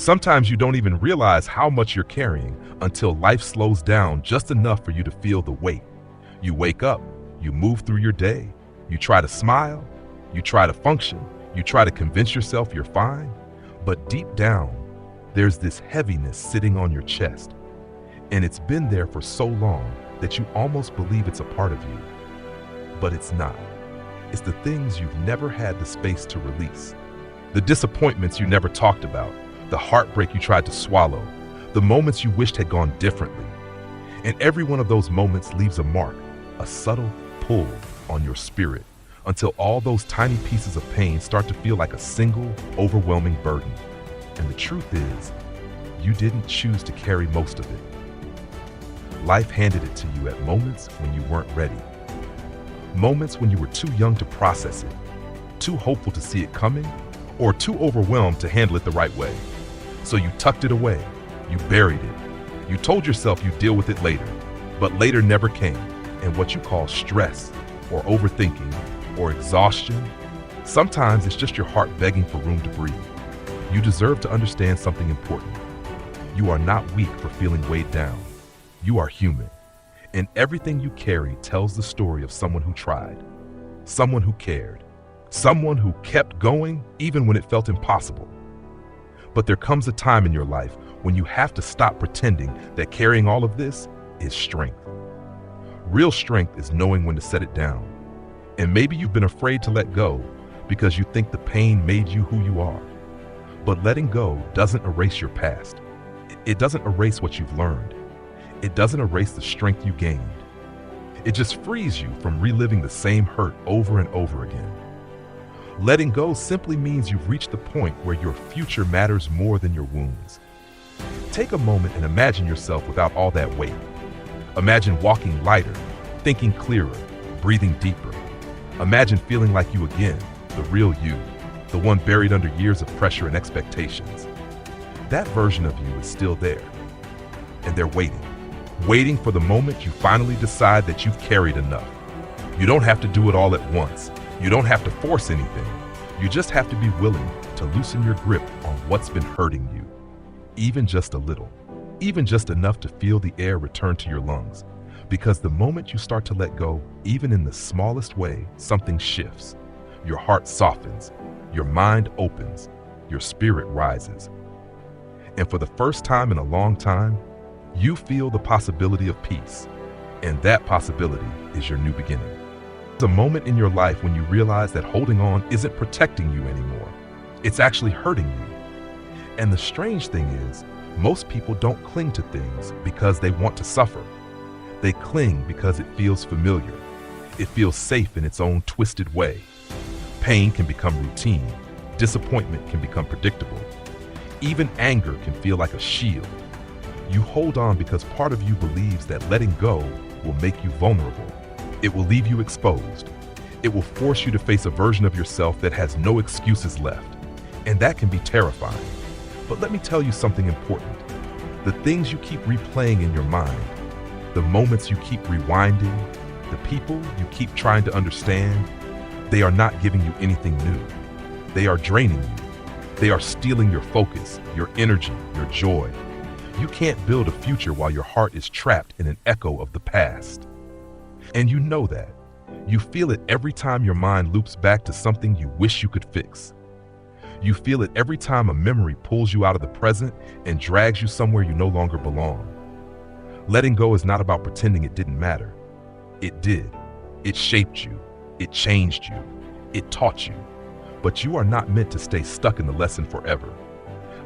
Sometimes you don't even realize how much you're carrying until life slows down just enough for you to feel the weight. You wake up, you move through your day, you try to smile, you try to function, you try to convince yourself you're fine, but deep down, there's this heaviness sitting on your chest. And it's been there for so long that you almost believe it's a part of you. But it's not. It's the things you've never had the space to release. The disappointments you never talked about, the heartbreak you tried to swallow, the moments you wished had gone differently. And every one of those moments leaves a mark, a subtle pull on your spirit, until all those tiny pieces of pain start to feel like a single, overwhelming burden. And the truth is, you didn't choose to carry most of it. Life handed it to you at moments when you weren't ready. Moments when you were too young to process it, too hopeful to see it coming, or too overwhelmed to handle it the right way. So you tucked it away, you buried it, you told yourself you'd deal with it later, but later never came, and what you call stress, or overthinking, or exhaustion, sometimes it's just your heart begging for room to breathe. You deserve to understand something important. You are not weak for feeling weighed down. You are human, and everything you carry tells the story of someone who tried, someone who cared, someone who kept going even when it felt impossible. But there comes a time in your life when you have to stop pretending that carrying all of this is strength. Real strength is knowing when to set it down. And maybe you've been afraid to let go because you think the pain made you who you are. But letting go doesn't erase your past. It doesn't erase what you've learned. It doesn't erase the strength you gained. It just frees you from reliving the same hurt over and over again. Letting go simply means you've reached the point where your future matters more than your wounds. Take a moment and imagine yourself without all that weight. Imagine walking lighter, thinking clearer, breathing deeper. Imagine feeling like you again, the real you, the one buried under years of pressure and expectations. That version of you is still there, and they're waiting for the moment you finally decide that you've carried enough. You don't have to do it all at once. You don't have to force anything. You just have to be willing to loosen your grip on what's been hurting you, even just a little, even just enough to feel the air return to your lungs. Because the moment you start to let go, even in the smallest way, something shifts. Your heart softens, your mind opens, your spirit rises. And for the first time in a long time, you feel the possibility of peace. And that possibility is your new beginning. There's a moment in your life when you realize that holding on isn't protecting you anymore. It's actually hurting you. And the strange thing is, most people don't cling to things because they want to suffer. They cling because it feels familiar. It feels safe in its own twisted way. Pain can become routine. Disappointment can become predictable. Even anger can feel like a shield. You hold on because part of you believes that letting go will make you vulnerable. It will leave you exposed. It will force you to face a version of yourself that has no excuses left. And that can be terrifying. But let me tell you something important. The things you keep replaying in your mind, the moments you keep rewinding, the people you keep trying to understand, they are not giving you anything new. They are draining you. They are stealing your focus, your energy, your joy. You can't build a future while your heart is trapped in an echo of the past. And you know that. You feel it every time your mind loops back to something you wish you could fix. You feel it every time a memory pulls you out of the present and drags you somewhere you no longer belong. Letting go is not about pretending it didn't matter. It did. It shaped you. It changed you. It taught you. But you are not meant to stay stuck in the lesson forever.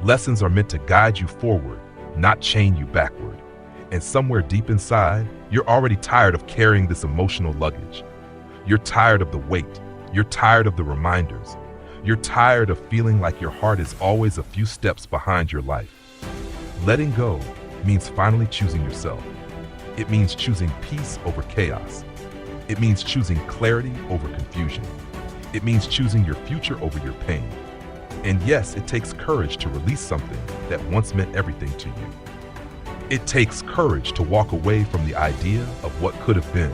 Lessons are meant to guide you forward, not chain you backward. And somewhere deep inside, you're already tired of carrying this emotional luggage. You're tired of the weight. You're tired of the reminders. You're tired of feeling like your heart is always a few steps behind your life. Letting go means finally choosing yourself. It means choosing peace over chaos. It means choosing clarity over confusion. It means choosing your future over your pain. And yes, it takes courage to release something that once meant everything to you. It takes courage to walk away from the idea of what could have been.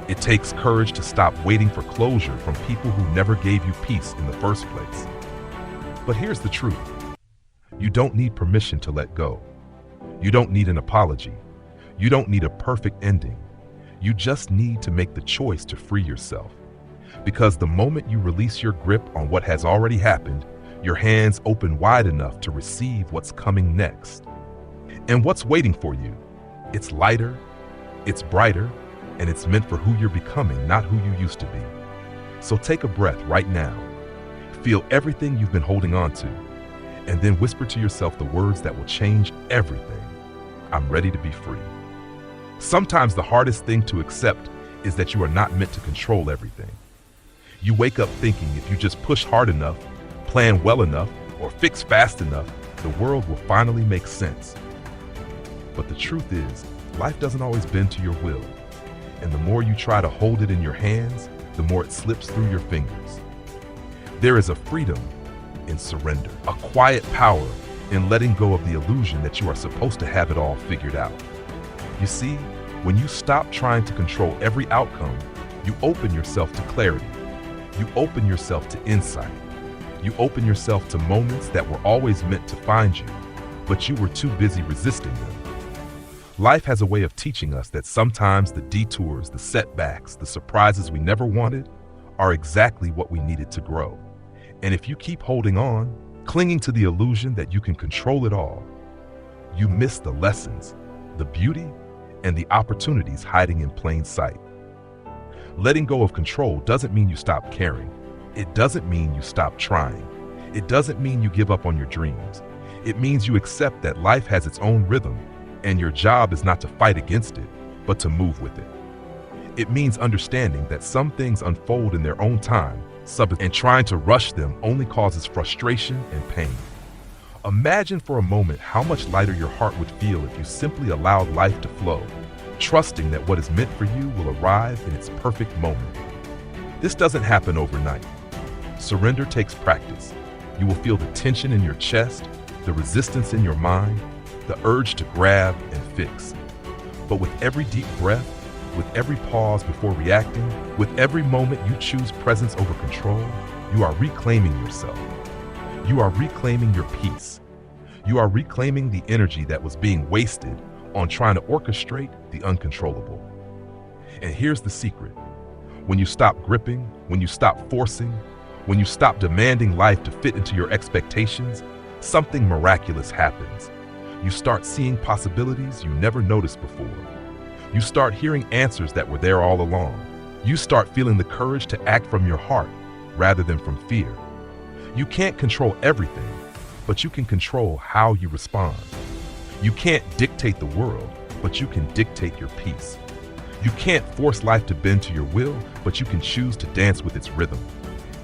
It takes courage to stop waiting for closure from people who never gave you peace in the first place. But here's the truth. You don't need permission to let go. You don't need an apology. You don't need a perfect ending. You just need to make the choice to free yourself. Because the moment you release your grip on what has already happened, your hands open wide enough to receive what's coming next. And what's waiting for you? It's lighter, it's brighter, and it's meant for who you're becoming, not who you used to be. So take a breath right now. Feel everything you've been holding on to, and then whisper to yourself the words that will change everything. I'm ready to be free. Sometimes the hardest thing to accept is that you are not meant to control everything. You wake up thinking if you just push hard enough, plan well enough, or fix fast enough, the world will finally make sense. But the truth is, life doesn't always bend to your will. And the more you try to hold it in your hands, the more it slips through your fingers. There is a freedom in surrender, a quiet power in letting go of the illusion that you are supposed to have it all figured out. You see, when you stop trying to control every outcome, you open yourself to clarity. You open yourself to insight. You open yourself to moments that were always meant to find you, but you were too busy resisting them. Life has a way of teaching us that sometimes the detours, the setbacks, the surprises we never wanted are exactly what we needed to grow. And if you keep holding on, clinging to the illusion that you can control it all, you miss the lessons, the beauty, and the opportunities hiding in plain sight. Letting go of control doesn't mean you stop caring. It doesn't mean you stop trying. It doesn't mean you give up on your dreams. It means you accept that life has its own rhythm, and your job is not to fight against it, but to move with it. It means understanding that some things unfold in their own time, and trying to rush them only causes frustration and pain. Imagine for a moment how much lighter your heart would feel if you simply allowed life to flow, trusting that what is meant for you will arrive in its perfect moment. This doesn't happen overnight. Surrender takes practice. You will feel the tension in your chest, the resistance in your mind, the urge to grab and fix. But with every deep breath, with every pause before reacting, with every moment you choose presence over control, you are reclaiming yourself. You are reclaiming your peace. You are reclaiming the energy that was being wasted on trying to orchestrate the uncontrollable. And here's the secret. When you stop gripping, when you stop forcing, when you stop demanding life to fit into your expectations, something miraculous happens. You start seeing possibilities you never noticed before. You start hearing answers that were there all along. You start feeling the courage to act from your heart rather than from fear. You can't control everything, but you can control how you respond. You can't dictate the world, but you can dictate your peace. You can't force life to bend to your will, but you can choose to dance with its rhythm.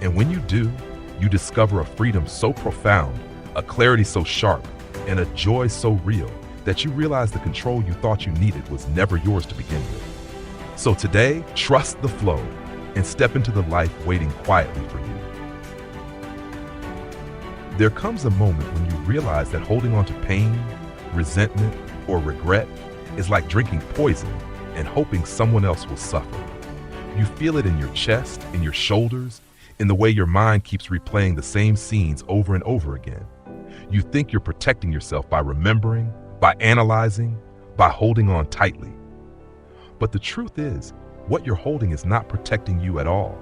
And when you do, you discover a freedom so profound, a clarity so sharp, and a joy so real that you realize the control you thought you needed was never yours to begin with. So today, trust the flow and step into the life waiting quietly for you. There comes a moment when you realize that holding on to pain, resentment, or regret is like drinking poison and hoping someone else will suffer. You feel it in your chest, in your shoulders, in the way your mind keeps replaying the same scenes over and over again. You think you're protecting yourself by remembering, by analyzing, by holding on tightly. But the truth is, what you're holding is not protecting you at all.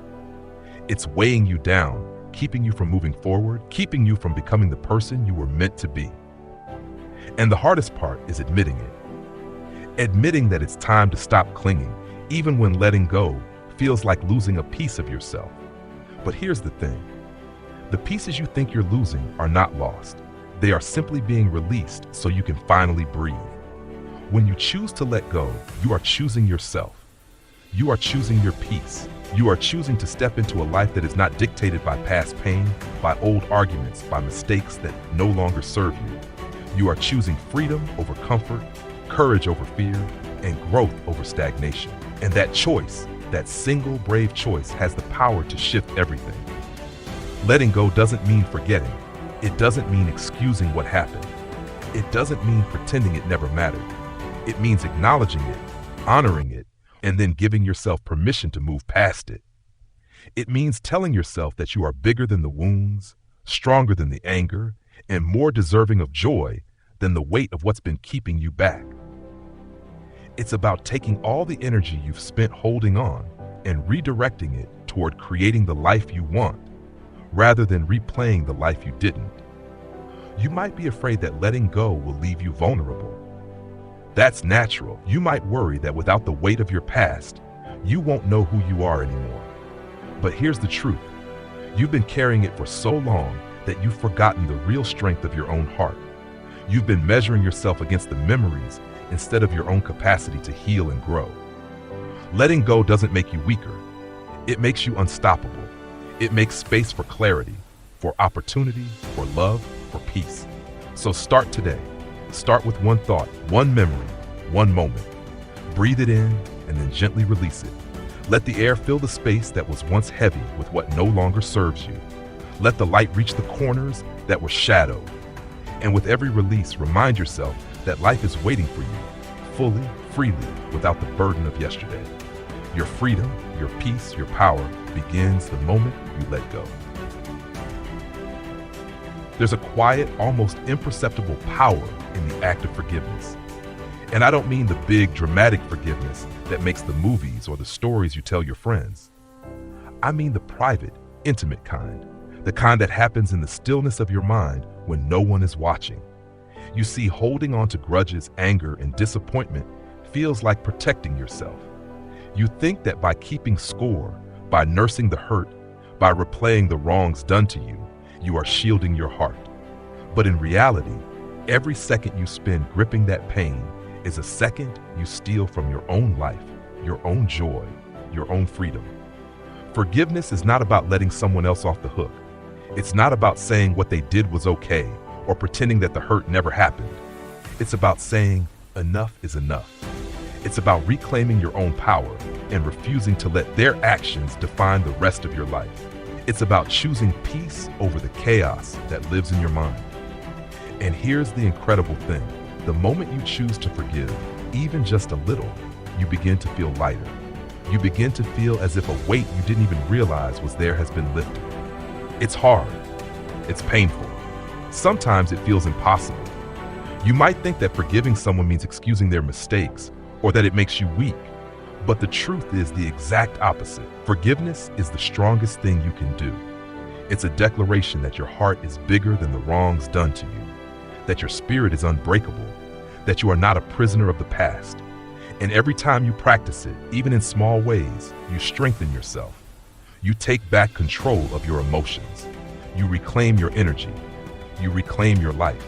It's weighing you down, keeping you from moving forward, keeping you from becoming the person you were meant to be. And the hardest part is admitting it. Admitting that it's time to stop clinging, even when letting go feels like losing a piece of yourself. But here's the thing. The pieces you think you're losing are not lost. They are simply being released so you can finally breathe. When you choose to let go, you are choosing yourself. You are choosing your peace. You are choosing to step into a life that is not dictated by past pain, by old arguments, by mistakes that no longer serve you. You are choosing freedom over comfort, courage over fear, and growth over stagnation. And that choice, that single brave choice, has the power to shift everything. Letting go doesn't mean forgetting. It doesn't mean excusing what happened. It doesn't mean pretending it never mattered. It means acknowledging it, honoring it, and then giving yourself permission to move past it. It means telling yourself that you are bigger than the wounds, stronger than the anger, and more deserving of joy than the weight of what's been keeping you back. It's about taking all the energy you've spent holding on and redirecting it toward creating the life you want, rather than replaying the life you didn't. You might be afraid that letting go will leave you vulnerable. That's natural. You might worry that without the weight of your past, you won't know who you are anymore. But here's the truth. You've been carrying it for so long that you've forgotten the real strength of your own heart. You've been measuring yourself against the memories instead of your own capacity to heal and grow. Letting go doesn't make you weaker. It makes you unstoppable. It makes space for clarity, for opportunity, for love, for peace. So start today. Start with one thought, one memory, one moment. Breathe it in and then gently release it. Let the air fill the space that was once heavy with what no longer serves you. Let the light reach the corners that were shadowed. And with every release, remind yourself that life is waiting for you, fully, freely, without the burden of yesterday. Your freedom, your peace, your power begins the moment you let go. There's a quiet, almost imperceptible power in the act of forgiveness. And I don't mean the big, dramatic forgiveness that makes the movies or the stories you tell your friends. I mean the private, intimate kind, the kind that happens in the stillness of your mind when no one is watching. You see, holding on to grudges, anger, and disappointment feels like protecting yourself. You think that by keeping score, by nursing the hurt, by replaying the wrongs done to you, you are shielding your heart. But in reality, every second you spend gripping that pain is a second you steal from your own life, your own joy, your own freedom. Forgiveness is not about letting someone else off the hook. It's not about saying what they did was okay or pretending that the hurt never happened. It's about saying enough is enough. It's about reclaiming your own power and refusing to let their actions define the rest of your life. It's about choosing peace over the chaos that lives in your mind. And here's the incredible thing. The moment you choose to forgive, even just a little, you begin to feel lighter. You begin to feel as if a weight you didn't even realize was there has been lifted. It's hard. It's painful. Sometimes it feels impossible. You might think that forgiving someone means excusing their mistakes or that it makes you weak. But the truth is the exact opposite. Forgiveness is the strongest thing you can do. It's a declaration that your heart is bigger than the wrongs done to you, that your spirit is unbreakable, that you are not a prisoner of the past. And every time you practice it, even in small ways, you strengthen yourself. You take back control of your emotions. You reclaim your energy. You reclaim your life.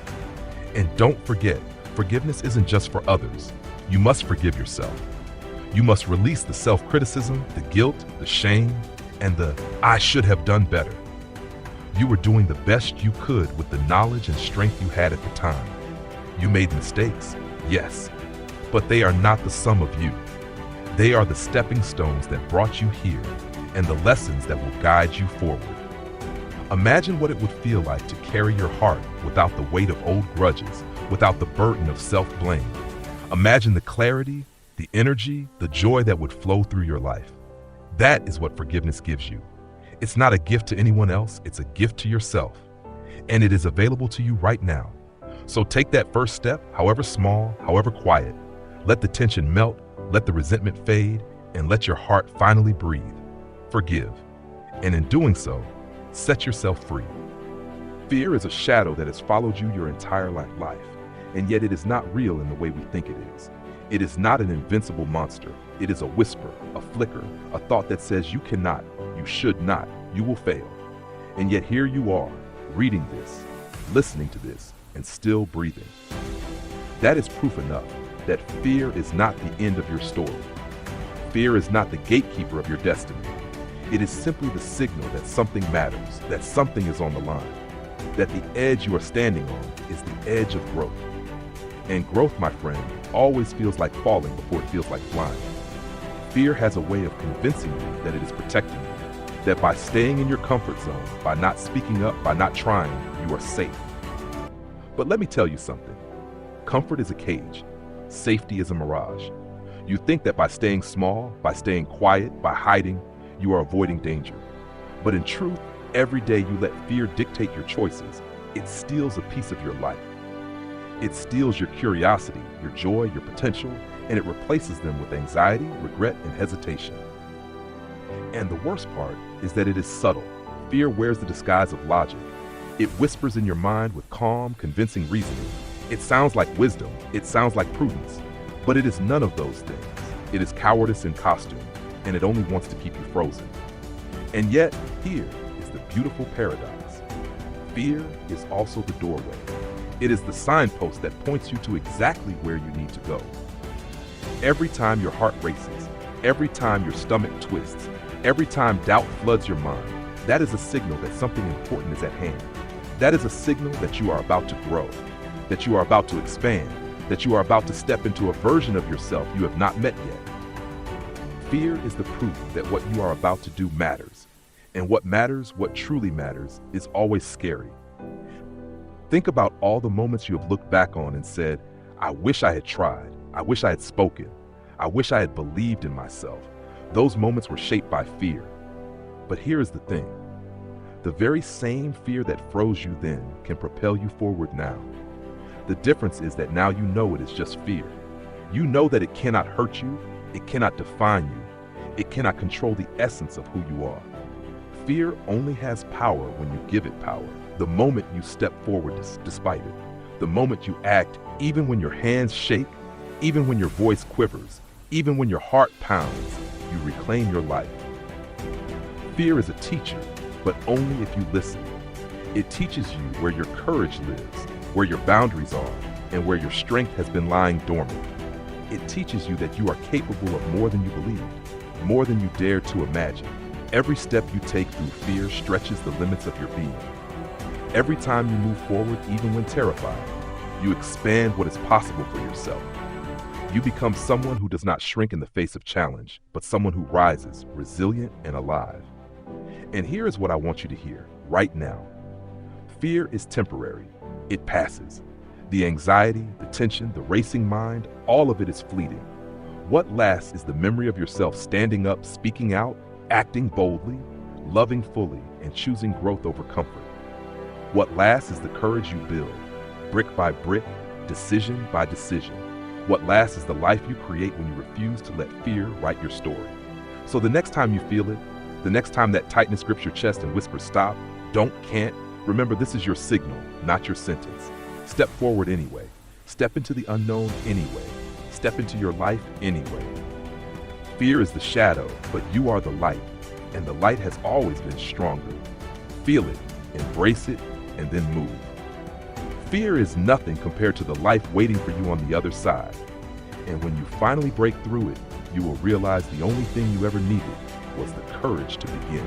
And don't forget, forgiveness isn't just for others. You must forgive yourself. You must release the self-criticism, the guilt, the shame, and the "I should have done better." You were doing the best you could with the knowledge and strength you had at the time. You made mistakes, yes, but they are not the sum of you. They are the stepping stones that brought you here and the lessons that will guide you forward. Imagine what it would feel like to carry your heart without the weight of old grudges, without the burden of self-blame. Imagine the clarity, the energy, the joy that would flow through your life. That is what forgiveness gives you. It's not a gift to anyone else, it's a gift to yourself. And it is available to you right now. So take that first step, however small, however quiet. Let the tension melt, let the resentment fade, and let your heart finally breathe. Forgive. And in doing so, set yourself free. Fear is a shadow that has followed you your entire life, and yet it is not real in the way we think it is. It is not an invincible monster. It is a whisper, a flicker, a thought that says you cannot, you should not, you will fail. And yet here you are, reading this, listening to this, and still breathing. That is proof enough that fear is not the end of your story. Fear is not the gatekeeper of your destiny. It is simply the signal that something matters, that something is on the line, that the edge you are standing on is the edge of growth. And growth, my friend, always feels like falling before it feels like flying. Fear has a way of convincing you that it is protecting you, that by staying in your comfort zone, by not speaking up, by not trying, you are safe. But let me tell you something. Comfort is a cage. Safety is a mirage. You think that by staying small, by staying quiet, by hiding, you are avoiding danger. But in truth, every day you let fear dictate your choices, It steals a piece of your life. It steals your curiosity, your joy, your potential, and it replaces them with anxiety, regret, and hesitation. And the worst part is that it is subtle. Fear wears the disguise of logic. It whispers in your mind with calm, convincing reasoning. It sounds like wisdom. It sounds like prudence. But it is none of those things. It is cowardice in costume, and it only wants to keep you frozen. And yet, here is the beautiful paradox. Fear is also the doorway. It is the signpost that points you to exactly where you need to go. Every time your heart races, every time your stomach twists, every time doubt floods your mind, that is a signal that something important is at hand. That is a signal that you are about to grow, that you are about to expand, that you are about to step into a version of yourself you have not met yet. Fear is the proof that what you are about to do matters. And what matters, what truly matters, is always scary. Think about all the moments you have looked back on and said, I wish I had tried. I wish I had spoken. I wish I had believed in myself. Those moments were shaped by fear. But here is the thing. The very same fear that froze you then can propel you forward now. The difference is that now you know it is just fear. You know that it cannot hurt you. It cannot define you. It cannot control the essence of who you are. Fear only has power when you give it power. The moment you step forward despite it. The moment you act even when your hands shake, even when your voice quivers, even when your heart pounds, you reclaim your life. Fear is a teacher, but only if you listen. It teaches you where your courage lives, where your boundaries are, and where your strength has been lying dormant. It teaches you that you are capable of more than you believed, more than you dared to imagine. Every step you take through fear stretches the limits of your being. Every time you move forward, even when terrified, you expand what is possible for yourself. You become someone who does not shrink in the face of challenge, but someone who rises, resilient and alive. And here is what I want you to hear right now. Fear is temporary. It passes. The anxiety, the tension, the racing mind, all of it is fleeting. What lasts is the memory of yourself standing up, speaking out, acting boldly, loving fully, and choosing growth over comfort. What lasts is the courage you build, brick by brick, decision by decision. What lasts is the life you create when you refuse to let fear write your story. So the next time you feel it, the next time that tightness grips your chest and whispers stop, don't, can't, remember this is your signal, not your sentence. Step forward anyway. Step into the unknown anyway. Step into your life anyway. Fear is the shadow, but you are the light, and the light has always been stronger. Feel it, embrace it, and then move. Fear is nothing compared to the life waiting for you on the other side. And when you finally break through it, you will realize the only thing you ever needed was the courage to begin.